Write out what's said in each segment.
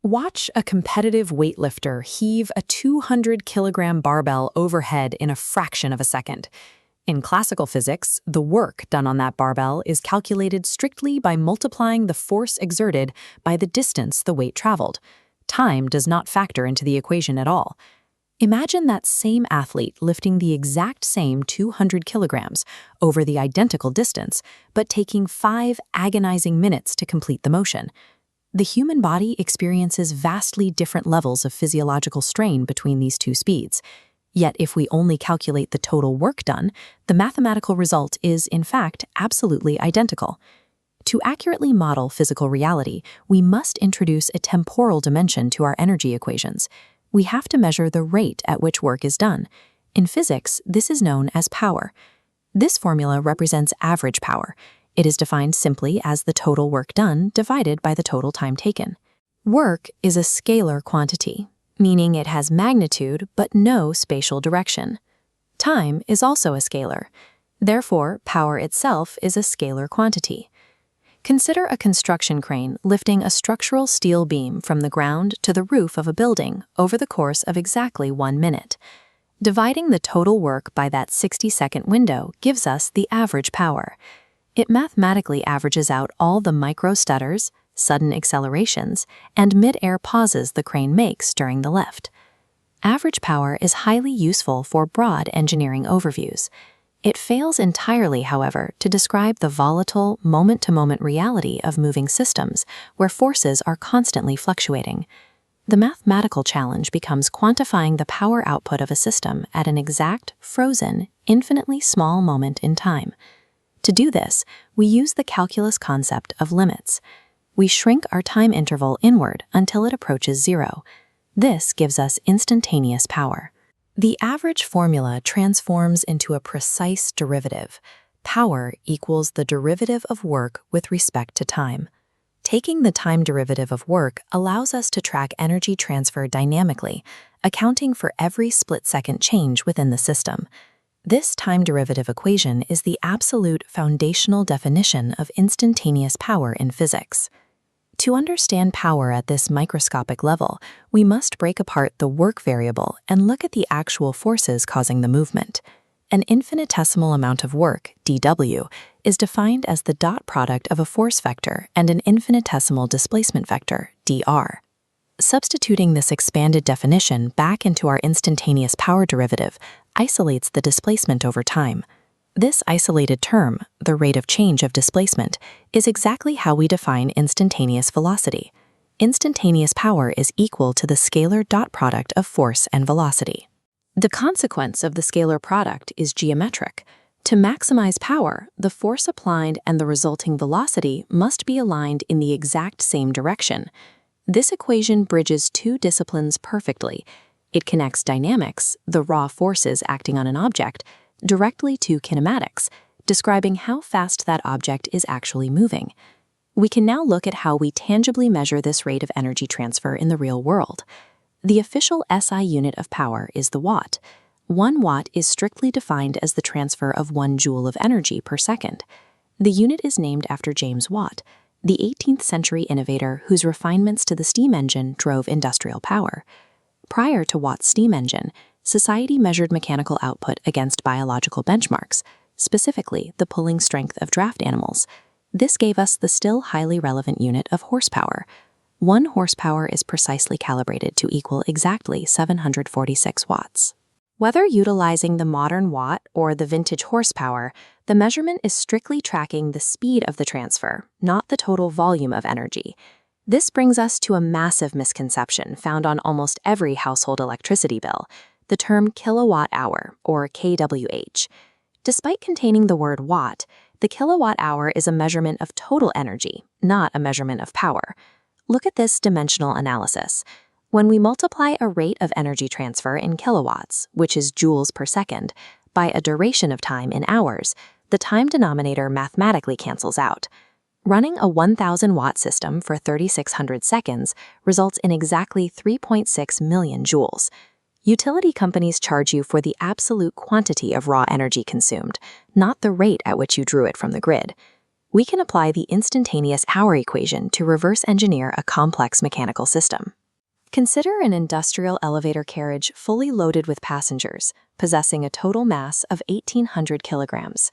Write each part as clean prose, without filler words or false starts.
Watch a competitive weightlifter heave a 200-kilogram barbell overhead in a fraction of a second. In classical physics, the work done on that barbell is calculated strictly by multiplying the force exerted by the distance the weight traveled. Time does not factor into the equation at all. Imagine that same athlete lifting the exact same 200 kilograms over the identical distance, but taking 5 agonizing minutes to complete the motion. The human body experiences vastly different levels of physiological strain between these two speeds. Yet if we only calculate the total work done, the mathematical result is, in fact, absolutely identical. To accurately model physical reality, we must introduce a temporal dimension to our energy equations. We have to measure the rate at which work is done. In physics, this is known as power. This formula represents average power. It is defined simply as the total work done divided by the total time taken. Work is a scalar quantity, meaning it has magnitude but no spatial direction. Time is also a scalar. Therefore, power itself is a scalar quantity. Consider a construction crane lifting a structural steel beam from the ground to the roof of a building over the course of exactly 1 minute. Dividing the total work by that 60-second window gives us the average power. It mathematically averages out all the micro-stutters, sudden accelerations, and mid-air pauses the crane makes during the lift. Average power is highly useful for broad engineering overviews. It fails entirely, however, to describe the volatile, moment-to-moment reality of moving systems where forces are constantly fluctuating. The mathematical challenge becomes quantifying the power output of a system at an exact, frozen, infinitely small moment in time. To do this, we use the calculus concept of limits. We shrink our time interval inward until it approaches zero. This gives us instantaneous power. The average formula transforms into a precise derivative. Power equals the derivative of work with respect to time. Taking the time derivative of work allows us to track energy transfer dynamically, accounting for every split-second change within the system. This time derivative equation is the absolute foundational definition of instantaneous power in physics. To understand power at this microscopic level, we must break apart the work variable and look at the actual forces causing the movement. An infinitesimal amount of work, dW, is defined as the dot product of a force vector and an infinitesimal displacement vector, dr. Substituting this expanded definition back into our instantaneous power derivative isolates the displacement over time. This isolated term, the rate of change of displacement, is exactly how we define instantaneous velocity. Instantaneous power is equal to the scalar dot product of force and velocity. The consequence of the scalar product is geometric. To maximize power, the force applied and the resulting velocity must be aligned in the exact same direction. This equation bridges two disciplines perfectly. It connects dynamics, the raw forces acting on an object, directly to kinematics, describing how fast that object is actually moving. We can now look at how we tangibly measure this rate of energy transfer in the real world. The official SI unit of power is the watt. 1 watt is strictly defined as the transfer of 1 joule of energy per second. The unit is named after James Watt, the 18th century innovator whose refinements to the steam engine drove industrial power. Prior to Watt's steam engine, society measured mechanical output against biological benchmarks, specifically the pulling strength of draft animals. This gave us the still highly relevant unit of horsepower. 1 horsepower is precisely calibrated to equal exactly 746 watts. Whether utilizing the modern watt or the vintage horsepower, the measurement is strictly tracking the speed of the transfer, not the total volume of energy. This brings us to a massive misconception found on almost every household electricity bill, the term kilowatt hour, or kWh. Despite containing the word watt, the kilowatt hour is a measurement of total energy, not a measurement of power. Look at this dimensional analysis. When we multiply a rate of energy transfer in kilowatts, which is joules per second, by a duration of time in hours, the time denominator mathematically cancels out. Running a 1,000-watt system for 3,600 seconds results in exactly 3.6 million joules. Utility companies charge you for the absolute quantity of raw energy consumed, not the rate at which you drew it from the grid. we can apply the instantaneous power equation to reverse engineer a complex mechanical system. Consider an industrial elevator carriage fully loaded with passengers, possessing a total mass of 1,800 kilograms.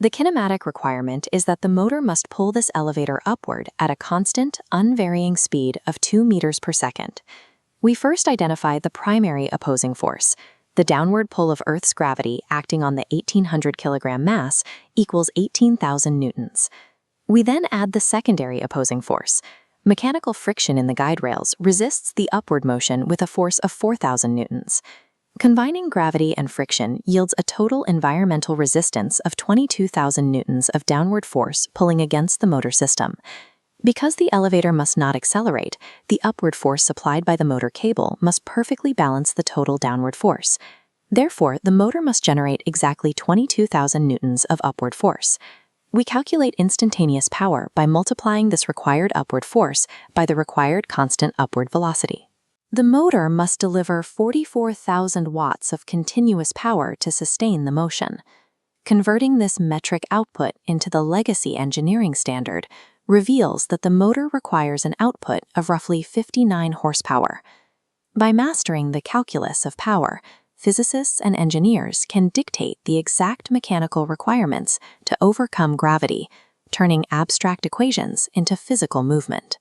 The kinematic requirement is that the motor must pull this elevator upward at a constant, unvarying speed of 2 meters per second. We first identify the primary opposing force. The downward pull of Earth's gravity acting on the 1,800 kilogram mass equals 18,000 newtons. We then add the secondary opposing force. Mechanical friction in the guide rails resists the upward motion with a force of 4,000 newtons. Combining gravity and friction yields a total environmental resistance of 22,000 newtons of downward force pulling against the motor system. Because the elevator must not accelerate, the upward force supplied by the motor cable must perfectly balance the total downward force. Therefore, the motor must generate exactly 22,000 newtons of upward force. We calculate instantaneous power by multiplying this required upward force by the required constant upward velocity. The motor must deliver 44,000 watts of continuous power to sustain the motion. Converting this metric output into the legacy engineering standard reveals that the motor requires an output of roughly 59 horsepower. By mastering the calculus of power, physicists and engineers can dictate the exact mechanical requirements to overcome gravity, turning abstract equations into physical movement.